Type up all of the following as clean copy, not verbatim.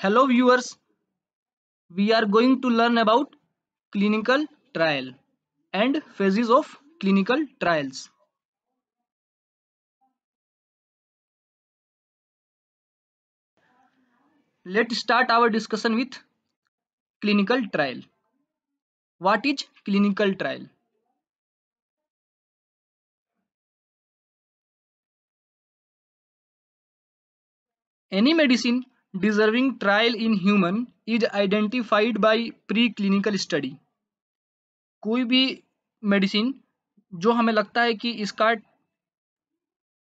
Hello viewers, we are going to learn about clinical trial and phases of clinical trials. Let's start our discussion with clinical trial. What is clinical trial? Any medicine deserving trial in human is identified by preclinical study. कोई भी medicine जो हमें लगता है कि इसका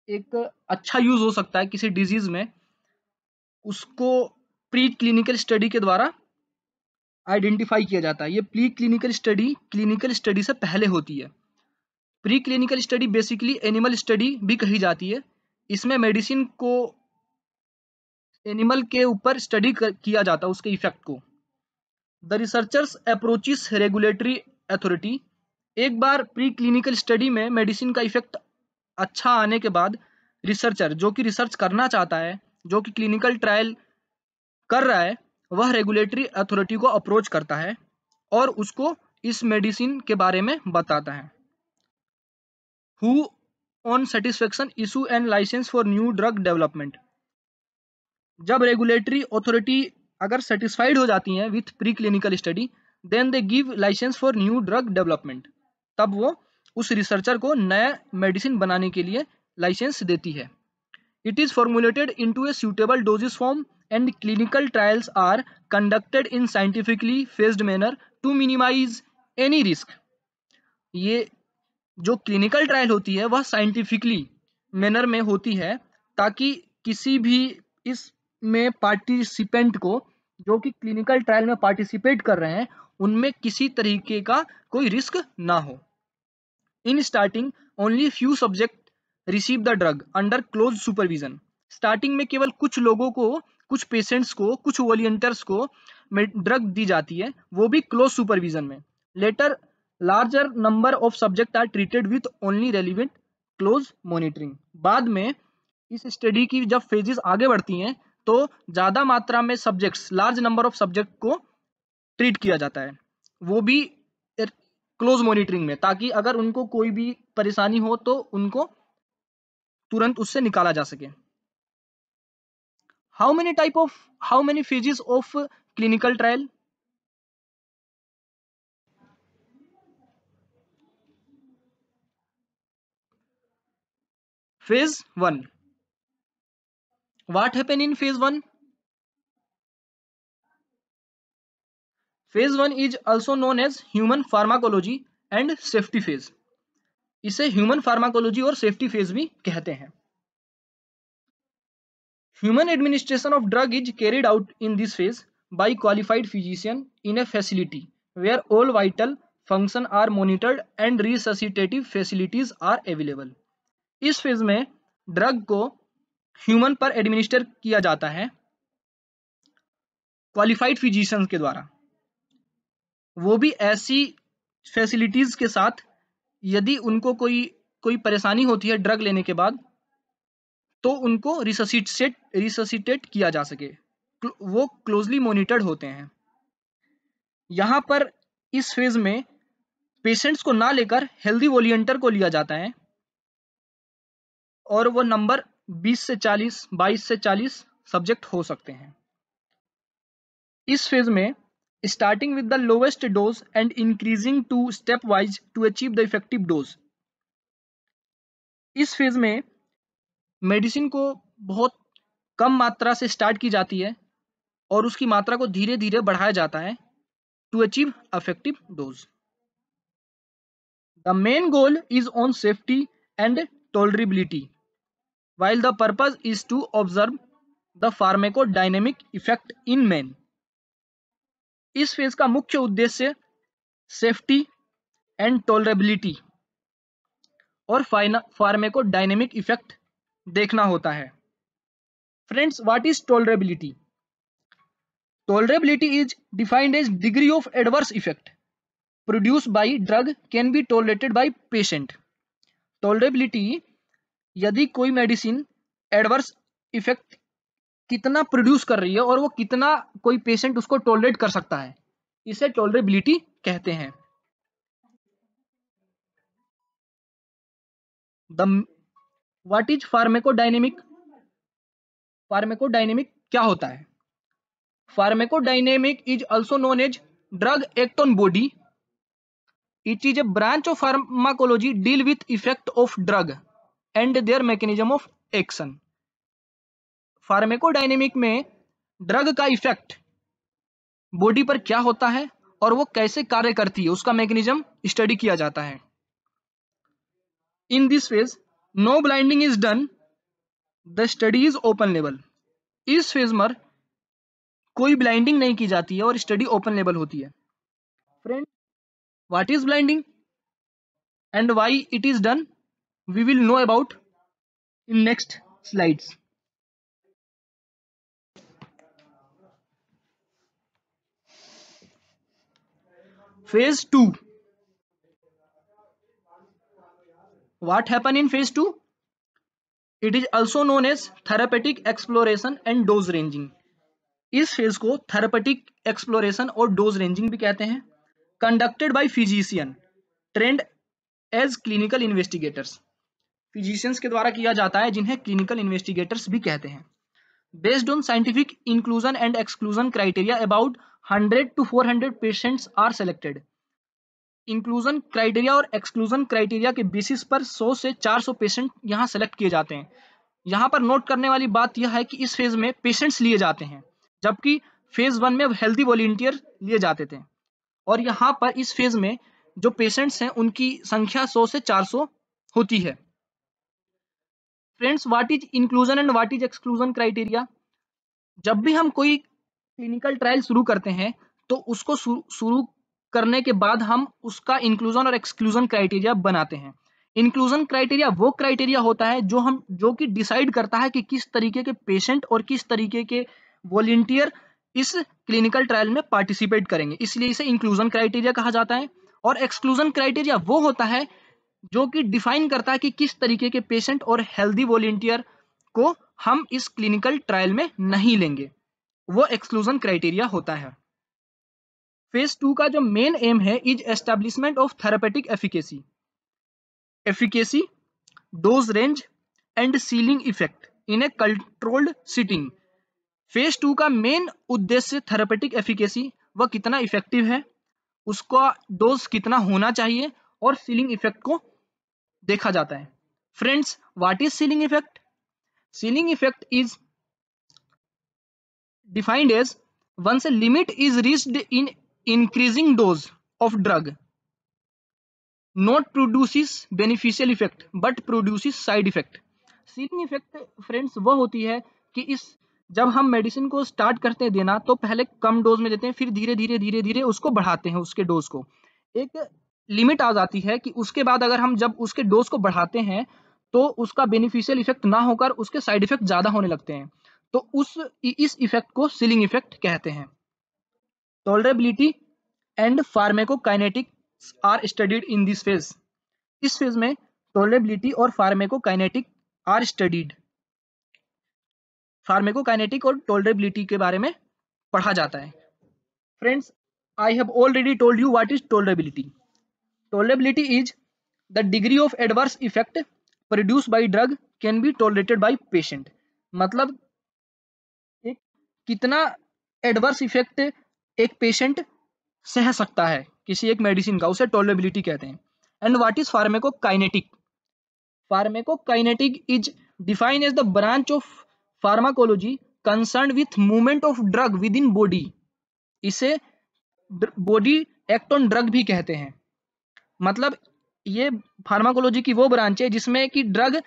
एक अच्छा यूज हो सकता है किसी डिजीज में, उसको प्री क्लिनिकल स्टडी के द्वारा आइडेंटिफाई किया जाता है। ये pre clinical study clinical study से पहले होती है। Pre clinical study basically animal study भी कही जाती है। इसमें मेडिसिन को एनिमल के ऊपर स्टडी किया जाता है, उसके इफेक्ट को। The researchers approaches regulatory authority. एक बार प्री क्लिनिकल स्टडी में मेडिसिन का इफेक्ट अच्छा आने के बाद रिसर्चर जो कि रिसर्च करना चाहता है, जो कि क्लिनिकल ट्रायल कर रहा है, वह रेगुलेटरी अथॉरिटी को अप्रोच करता है और उसको इस मेडिसिन के बारे में बताता है। Who on satisfaction issue and licence for new drug development. जब रेगुलेटरी अथॉरिटी अगर सेटिस्फाइड हो जाती हैं with pre clinical study, then they give licence for new drug development. तब वो उस रिसर्चर को नया मेडिसिन बनाने के लिए लाइसेंस देती है। It is formulated into a suitable doses form and clinical trials are conducted in scientifically phased manner to minimize any risk। ये जो क्लिनिकल ट्रायल होती है वह साइंटिफिकली मैनर में होती है ताकि किसी भी इसमें पार्टिसिपेंट को, जो कि क्लिनिकल ट्रायल में पार्टिसिपेट कर रहे हैं, उनमें किसी तरीके का कोई रिस्क ना हो। In starting only few subject receive the drug under close supervision. Starting में केवल कुछ लोगों को, कुछ पेशेंट्स को, कुछ वॉलंटियर्स को ड्रग दी जाती है, वो भी क्लोज सुपरविजन में। Later larger number of subject are treated with only relevant close monitoring. बाद में इस स्टडी की जब फेजेस आगे बढ़ती हैं तो ज्यादा मात्रा में subjects, large number of subject को ट्रीट किया जाता है, वो भी क्लोज मॉनिटरिंग में, ताकि अगर उनको कोई भी परेशानी हो तो उनको तुरंत उससे निकाला जा सके। How many phases of clinical trial? Phase 1. What happened in phase 1? Phase 1 is also known as human pharmacology and safety phase. इसे ह्यूमन फार्माकोलॉजी और सेफ्टी फेज भी कहते हैं। Human administration of drug is carried out in this phase by qualified physician in a facility where all vital function are monitored and resuscitative facilities are available। इस phase में drug को human पर administer किया जाता है qualified physicians के द्वारा, वो भी ऐसी फैसिलिटीज के साथ, यदि उनको कोई परेशानी होती है ड्रग लेने के बाद तो उनको रिससिटेट किया जा सके, वो क्लोजली मॉनिटर्ड होते हैं। यहाँ पर इस फेज में पेशेंट्स को ना लेकर हेल्दी वॉलियंटर को लिया जाता है और वो नंबर 20 से 40, 22 से 40 सब्जेक्ट हो सकते हैं। इस फेज में starting with the lowest dose and increasing to step wise to achieve the effective dose. इस फेज में मेडिसिन को बहुत कम मात्रा से स्टार्ट की जाती है और उसकी मात्रा को धीरे धीरे बढ़ाया जाता है to achieve effective dose. The main goal is on safety and tolerability while the purpose is to observe the pharmacodynamic effect in men। इस फेज का मुख्य उद्देश्य सेफ्टी एंड टॉलरेबिलिटी और फार्माकोडायनेमिक इफेक्ट देखना होता है। Friends, what is tolerability? Tolerability is defined as degree of adverse effect produced by drug can be tolerated by patient. Tolerability, यदि कोई मेडिसिन एडवर्स इफेक्ट कितना प्रोड्यूस कर रही है और वो कितना कोई पेशेंट उसको टॉलरेट कर सकता है, इसे टॉलरेबिलिटी कहते हैं। The what is pharmacodynamic? Pharmacodynamic क्या होता है? Pharmacodynamic is also known as drug act on body. It is a branch of pharmacology deal with effect of drug and their mechanism of action. फार्मेकोडायनेमिक में drug का effect body पर क्या होता है और वो कैसे कार्य करती है, उसका मैकेनिज्म स्टडी किया जाता है. In this phase no blinding is done, the study is open level. इस फेज में कोई ब्लाइंडिंग नहीं की जाती है और स्टडी ओपन लेवल होती है. Friend, what is blinding and why it is done, we will know about in next slides. Phase 2. What happened in phase 2? It is also known as therapeutic exploration and dose ranging. इस phase को therapeutic exploration और dose ranging भी कहते हैं. Conducted by physician trained as clinical investigators. Physicians के द्वारा किया जाता है जिन्हें क्लिनिकल इन्वेस्टिगेटर्स भी कहते हैं. Based on scientific inclusion and exclusion criteria about 100 to 400 patients are selected. Inclusion criteria और एक्सक्लूजन क्राइटेरिया के बेसिस पर 100 से 400 पेशेंट यहाँ सेलेक्ट किए जाते हैं. यहाँ पर नोट करने वाली बात यह है कि इस फेज में पेशेंट्स लिए जाते हैं, जबकि फेज 1 में हेल्दी वॉलंटियर लिए जाते थे. और यहाँ पर इस फेज में जो पेशेंट्स हैं उनकी संख्या 100 से 400 होती है. Friends, what is inclusion and what is exclusion criteria? जब भी हम कोई क्लिनिकल ट्रायल शुरू करते हैं तो उसको शुरू करने के बाद हम उसका इंक्लूजन और एक्सक्लूजन क्राइटेरिया बनाते हैं. इंक्लूजन क्राइटेरिया वो क्राइटेरिया होता है जो कि डिसाइड करता है कि किस तरीके के पेशेंट और किस तरीके के वॉलंटियर इस क्लिनिकल ट्रायल में पार्टिसिपेट करेंगे, इसलिए इसे इंक्लूजन क्राइटेरिया कहा जाता है. और एक्सक्लूजन क्राइटेरिया वो होता है जो कि डिफाइन करता है कि किस तरीके के पेशेंट और हेल्दी वॉलंटियर को हम इस क्लिनिकल ट्रायल में नहीं लेंगे, वो एक्सक्लूजन क्राइटेरिया होता है. फेज 2 का जो मेन एम है is establishment of therapeutic efficacy, dose range and ceiling effect in A controlled sitting. Phase 2 का मेन उद्देश्य थेरेपेटिक एफिकेसी, वह कितना इफेक्टिव है, उसका डोज कितना होना चाहिए और सीलिंग इफेक्ट को देखा जाता है. Friends, what is ceiling effect? Ceiling effect is defined as once a limit is reached in increasing dose of drug not produces beneficial effect but produces side effect. Ceiling effect friends वह होती है कि जब हम medicine को start करते हैं देना तो पहले कम डोज में देते हैं, फिर धीरे धीरे उसको बढ़ाते हैं. उसके डोज को एक लिमिट आ जाती है कि उसके बाद अगर हम जब उसके डोज को बढ़ाते हैं तो उसका बेनिफिशियल इफेक्ट ना होकर उसके साइड इफेक्ट ज्यादा होने लगते हैं, तो इस इफेक्ट को सीलिंग इफेक्ट कहते हैं. Tolerability and pharmacokinetics are studied in this phase. इस फेज में टॉलरेबिलिटी और फार्माकोकाइनेटिक आर स्टडीड. फार्माकोकाइनेटिक और टॉलरेबिलिटी के बारे में पढ़ा जाता है. Friends, I have already told you what is tolerability. Tolerability is the degree of adverse effect produced by drug can be tolerated by patient. मतलब कितना एडवर्स इफेक्ट एक पेशेंट सह सकता है किसी एक मेडिसिन का, उसे टॉलरेबिलिटी कहते हैं. And what is pharmacokinetic? Pharmacokinetic is defined as the branch of pharmacology concerned with movement of drug within body. इसे बॉडी एक्ट ऑन ड्रग भी कहते हैं. मतलब ये फार्माकोलॉजी की वो ब्रांच है जिसमें कि ड्रग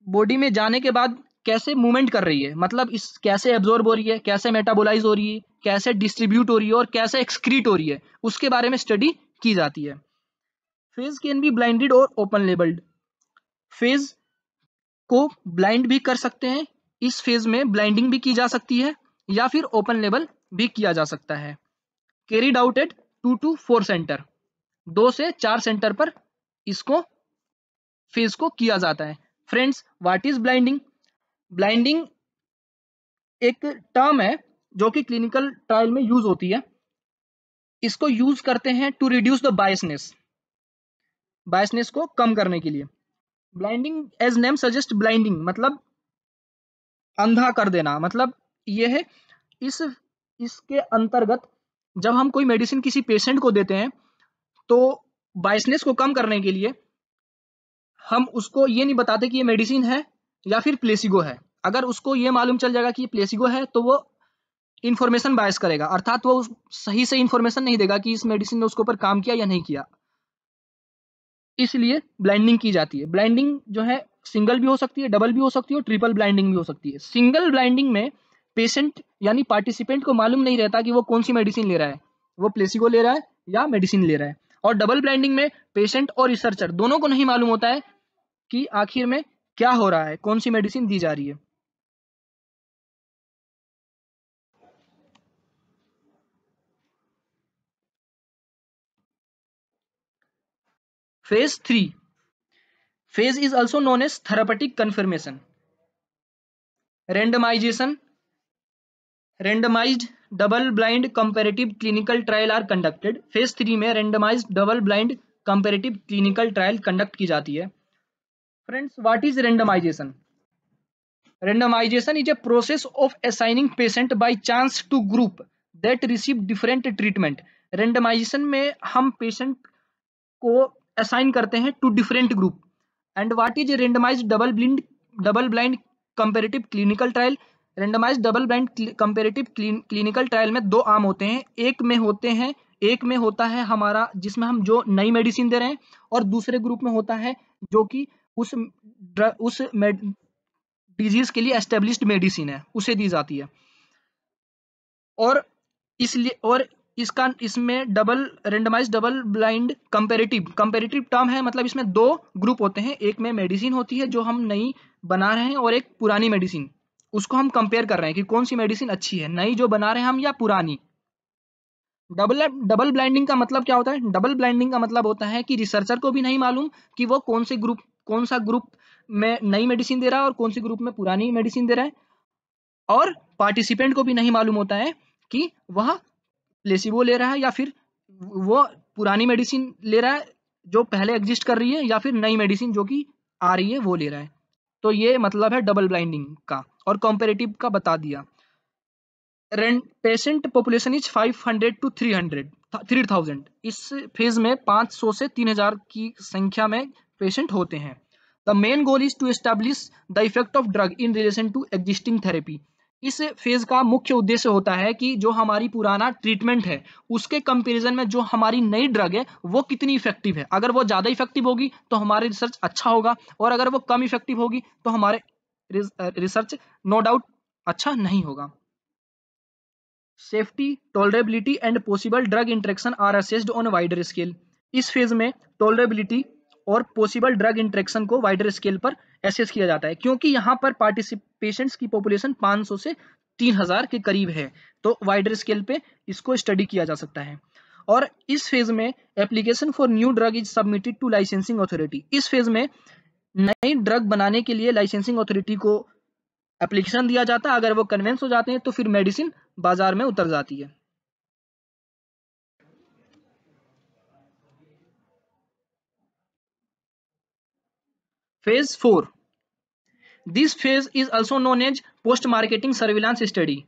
बॉडी में जाने के बाद कैसे मूवमेंट कर रही है, मतलब इस कैसे एब्जॉर्ब हो रही है, कैसे मेटाबोलाइज हो रही है, कैसे डिस्ट्रीब्यूट हो रही है और कैसे एक्सक्रीट हो रही है, उसके बारे में स्टडी की जाती है. फेज कैन बी ब्लाइंडेड और ओपन लेबल्ड. फेज को ब्लाइंड भी कर सकते हैं, इस फेज में ब्लाइंडिंग भी की जा सकती है या फिर ओपन लेबल भी किया जा सकता है. Carried out at 2 to 4 centre, 2 से 4 सेंटर पर इसको फेज को किया जाता है. Friends, what is blinding? Blinding एक टर्म है जो कि क्लिनिकल ट्रायल में यूज होती है। इसको यूज करते हैं to reduce the biasness, biasness को कम करने के लिए। Blinding as name suggest, blinding मतलब अंधा कर देना, मतलब ये है इस इसके अंतर्गत जब हम कोई मेडिसिन किसी पेशेंट को देते हैं तो बायसनेस को कम करने के लिए हम उसको ये नहीं बताते कि ये मेडिसिन है या फिर प्लेसिबो है। अगर उसको ये मालूम चल जाएगा कि ये प्लेसिबो है तो वो इंफॉर्मेशन बायस करेगा, अर्थात वो सही से इंफॉर्मेशन नहीं देगा कि इस मेडिसिन ने उसके ऊपर काम किया या नहीं किया। इसलिए ब्लाइंडिंग की जाती है। ब्लाइंडिंग जो है सिंगल भी हो सकती है, डबल भी हो सकती है और ट्रिपल ब्लाइंडिंग भी हो सकती है। सिंगल ब्लाइंडिंग में पेशेंट यानी पार्टिसिपेंट को मालूम नहीं रहता कि वो कौन सी मेडिसिन ले रहा है, वो प्लेसिबो ले रहा है या मेडिसिन ले रहा है। और डबल ब्लाइंडिंग में पेशेंट और रिसर्चर दोनों को नहीं मालूम होता है कि आखिर में क्या हो रहा है, कौन सी मेडिसिन दी जा रही है। Phase 3. Phase is also known as therapeutic confirmation. Randomization, randomized double blind comparative clinical trial are conducted. Phase 3 में randomized double blind comparative clinical trial conduct की जाती है। Friends, what is randomization? Randomization is a process of assigning patient by chance to group that receive different treatment. Randomization में हम patient को assign करते हैं to different group. And what is a randomized double blind comparative clinical trial? Randomized double blind comparative clinical trial में दो arm होते हैं। एक में होता है हमारा जिसमें हम जो नई मेडिसिन दे रहे हैं, और दूसरे ग्रुप में होता है जो कि उस डिजीज के लिए एस्टेब्लिश्ड मेडिसिन है, उसे दी जाती है। और इसलिए इसका इसमें double randomise double blind comparative term है, मतलब इसमें दो ग्रुप होते हैं। एक में मेडिसिन होती है जो हम नई बना रहे हैं और एक पुरानी मेडिसिन, उसको हम कंपेयर कर रहे हैं कि कौन सी मेडिसिन अच्छी है, नई जो बना रहे हैं हम या पुरानी। डबल ब्लाइंडिंग का मतलब क्या होता है? डबल ब्लाइंडिंग का मतलब होता है कि रिसर्चर को भी नहीं मालूम कि वो कौन सा ग्रुप में नई मेडिसिन दे रहा है और कौन सी ग्रुप में पुरानी मेडिसिन दे रहा है, और पार्टिसिपेंट को भी नहीं मालूम होता है कि वह प्लेसिबो ले रहा है या फिर वो पुरानी मेडिसिन ले रहा है जो पहले एग्जिस्ट कर रही है, या फिर नई मेडिसिन जो कि आ रही है वो ले रहा है। तो ये मतलब है डबल ब्लाइंडिंग का। और कंपेरेटिव का बता दिया। Patient population is 500 to 3000। इस फेज में 500 से 3000 की संख्या में पेशेंट होते हैं। The main goal is to establish the effect of drug in relation to existing therapy. इस फेज का मुख्य उद्देश्य होता है कि जो हमारी पुराना ट्रीटमेंट है उसके कंपैरिजन में जो हमारी नई ड्रग है वो कितनी इफेक्टिव है। अगर वो ज़्यादा इफेक्टिव होगी तो हमारे रिसर्च अच्छा होगा, और अगर वो कम इफेक्टिव होगी तो हमारे रिसर्च नो डाउट अच्छा नहीं होगा। Safety, tolerability and possible drug interaction are assessed on wider scale. इस फेज में टॉलरेबिलिटी और पॉसिबल ड्रग इंटरेक्शन को वाइडर स्केल पर एसेस किया जाता है, क्योंकि यहाँ पर पार्टिसिपेशंट्स की पॉपुलेशन 500 से 3000 के करीब है, तो वाइडर स्केल पे इसको स्टडी किया जा सकता है। और इस फेज में application for new drug is submitted to licensing authority. इस फेज में नई ड्रग बनाने के लिए लाइसेंसिंग अथॉरिटी को एप्लीकेशन दिया जाता है। अगर वो कन्विंस हो जाते हैं तो फिर मेडिसिन बाजार में उतर जाती है। Phase 4, this phase is also known as post marketing surveillance study.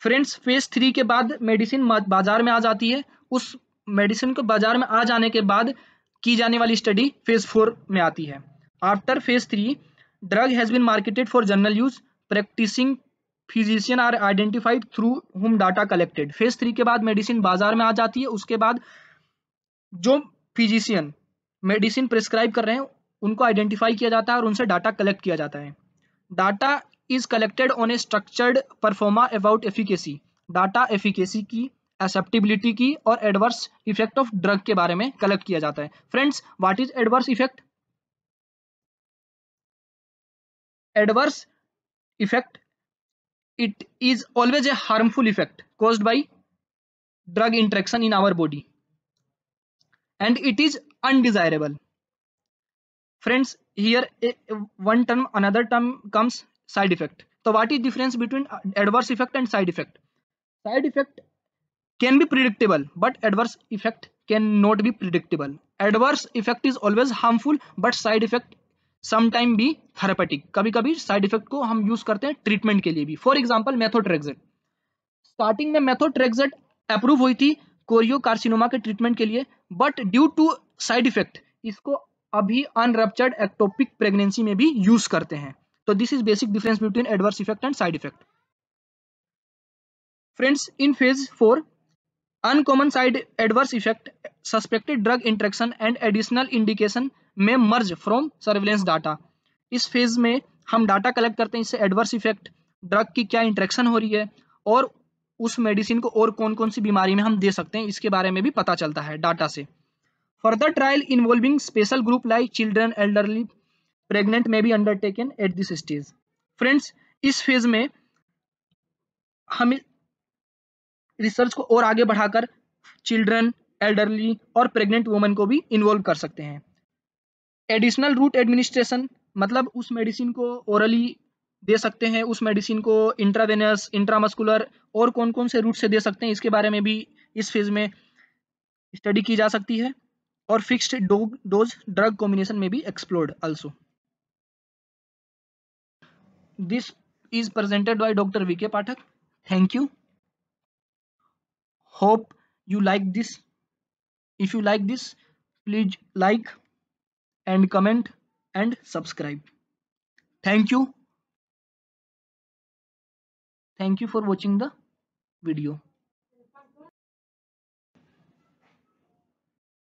Friends, phase 3 के बाद मेडिसिन बाजार में आ जाती है। उस मेडिसिन को बाजार में आ जाने के बाद की जाने वाली स्टडी फेज 4 में आती है। After phase 3 drug has been marketed for general use, practising physician are identified through whom data collected. Phase 3 के बाद मेडिसिन बाजार में आ जाती है। उसके बाद जो फिजिशियन मेडिसिन प्रिस्क्राइब कर रहे हैं उनको आइडेंटिफाई किया जाता है और उनसे डाटा कलेक्ट किया जाता है। Data is collected on A structured pro forma about efficacy. Data efficacy की, एक्सेप्टेबिलिटी की और एडवर्स इफेक्ट ऑफ ड्रग के बारे में कलेक्ट किया जाता है। Friends, what is adverse effect? Adverse effect, it is always a harmful effect caused by drug interaction in our body and it is undesirable. Friends, here one term, another term comes side effect. तो what is difference between adverse effect and side effect? Side effect can be predictable but adverse effect can not be predictable. Adverse effect is always harmful but side effect sometime be therapeutic. कभी कभी side effect को हम use करते हैं treatment के लिए भी. For example methotrexate. Starting में मेथोट्रेक्सेट अप्रूव हुई थी कोरियो कार्सिनोमा के ट्रीटमेंट के लिए, but due to side effect इसको अभी अनरप्चर्ड एक्टोपिक प्रेगनेंसी में भी यूज करते हैं. तो this is basic difference between adverse effect and side effect. Friends, in phase 4 uncommon side adverse effect, suspected drug interaction and additional indication में मर्ज from surveillance data. इस phase में हम डाटा कलेक्ट करते हैं, इससे एडवर्स इफेक्ट, ड्रग की क्या interaction हो रही है और उस मेडिसिन को और कौन कौन सी बीमारी में हम दे सकते हैं इसके बारे में भी पता चलता है डाटा से. Further trial involving special group like children, elderly, pregnant में भी undertaken at this stage. Friends, इस फेज में हम रिसर्च को और आगे बढ़ाकर चिल्ड्रन, एल्डरली और प्रेग्नेंट वुमेन को भी इन्वॉल्व कर सकते हैं. एडिशनल रूट एडमिनिस्ट्रेशन मतलब उस मेडिसिन को ओरली दे सकते हैं, उस मेडिसिन को इंट्रावेनस, इंट्रामस्कुलर और कौन कौन से रूट से दे सकते हैं इसके बारे में भी इस फेज में स्टडी की जा सकती है. और फिक्स्ड डोज ड्रग कॉम्बिनेशन में भी explored also. This is presented by doctor V K Pathak. Thank you. Hope you like this. If you like this, please like and comment and subscribe. Thank you. Thank you for watching the video.